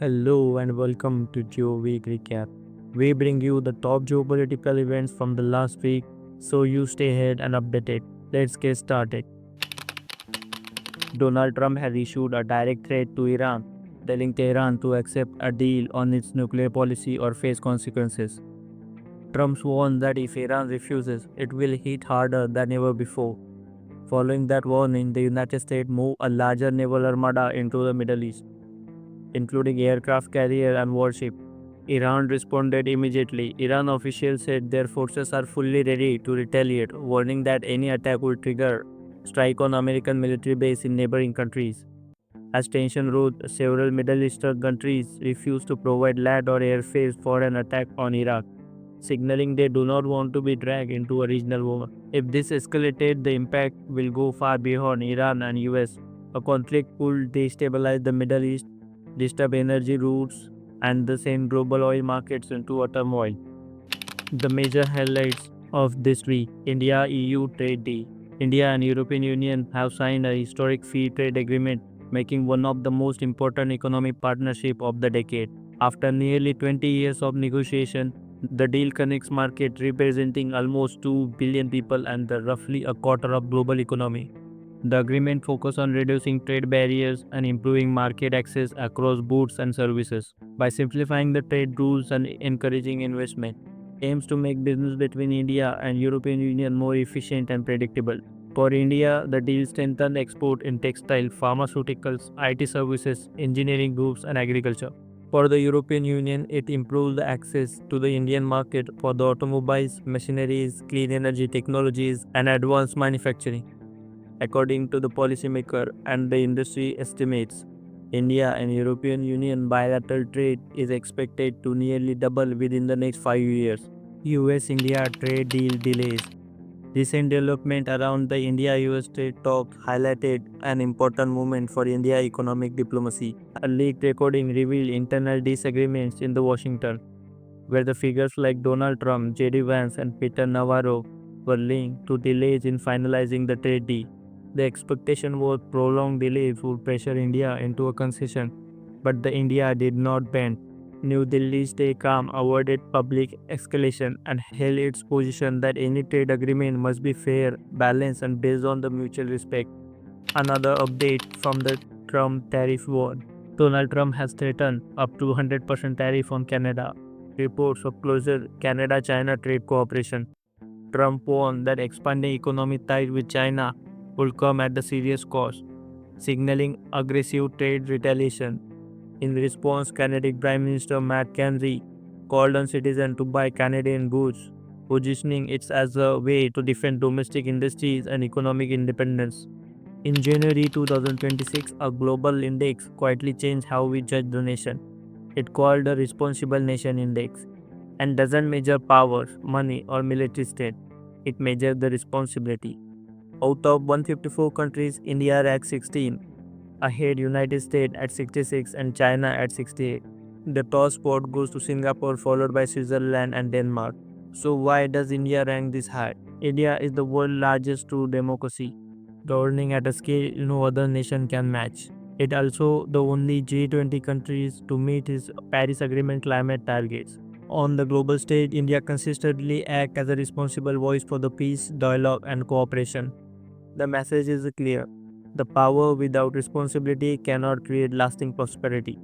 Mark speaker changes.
Speaker 1: Hello and welcome to Geo Week Recap. We bring you the top geopolitical events from the last week so you stay ahead and updated. Let's get started. Donald Trump has issued a direct threat to Iran, telling Tehran to accept a deal on its nuclear policy or face consequences. Trump warned that if Iran refuses, it will hit harder than ever before. Following that warning, the United States moved a larger naval armada into the Middle East, including aircraft carrier and warship. Iran responded immediately. Iran officials said their forces are fully ready to retaliate, warning that any attack would trigger strike on American military base in neighboring countries. As tension rose, several Middle Eastern countries refused to provide land or airface for an attack on Iraq, signaling they do not want to be dragged into a regional war. If this escalated, the impact will go far beyond Iran and US. A conflict could destabilize the Middle East, disturb energy routes, and send global oil markets into a turmoil. The major highlights of this week: India EU trade deal. India and European Union have signed a historic free trade agreement, making one of the most important economic partnership of the decade. After nearly 20 years of negotiation, the deal connects market representing almost 2 billion people and roughly a quarter of global economy. The agreement focuses on reducing trade barriers and improving market access across goods and services. By simplifying the trade rules and encouraging investment, aims to make business between India and European Union more efficient and predictable. For India, the deal strengthened export in textile, pharmaceuticals, IT services, engineering goods, and agriculture. For the European Union, it improved the access to the Indian market for the automobiles, machineries, clean energy technologies, and advanced manufacturing. According to the policymaker and the industry estimates, India and European Union bilateral trade is expected to nearly double within the next 5 years. US-India trade deal delays. Recent development around the India-US trade talks highlighted an important moment for India economic diplomacy. A leaked recording revealed internal disagreements in the Washington, where the figures like Donald Trump, JD Vance, and Peter Navarro were linked to delays in finalizing the trade deal. The expectation was prolonged delays would pressure India into a concession, but the India did not bend. New Delhi stayed calm, avoided public escalation, and held its position that any trade agreement must be fair, balanced, and based on the mutual respect. Another update from the Trump tariff war. Donald Trump has threatened up to 100% tariff on Canada. Reports of closer Canada-China trade cooperation. Trump warned that expanding economic ties with China would come at a serious cost, signaling aggressive trade retaliation. In response, Canadian Prime Minister Matt Kenzie called on citizens to buy Canadian goods, positioning it as a way to defend domestic industries and economic independence. In January 2026, a global index quietly changed how we judge the nation. It called the Responsible Nation Index and doesn't measure power, money, or military state. It measures the responsibility. Out of 154 countries, India ranks 16, ahead United States at 66 and China at 68. The top spot goes to Singapore, followed by Switzerland and Denmark. So why does India rank this high? India is the world's largest true democracy, governing at a scale no other nation can match. It also the only G20 countries to meet its Paris Agreement climate targets. On the global stage, India consistently acts as a responsible voice for the peace, dialogue, and cooperation. The message is clear: the power without responsibility cannot create lasting prosperity.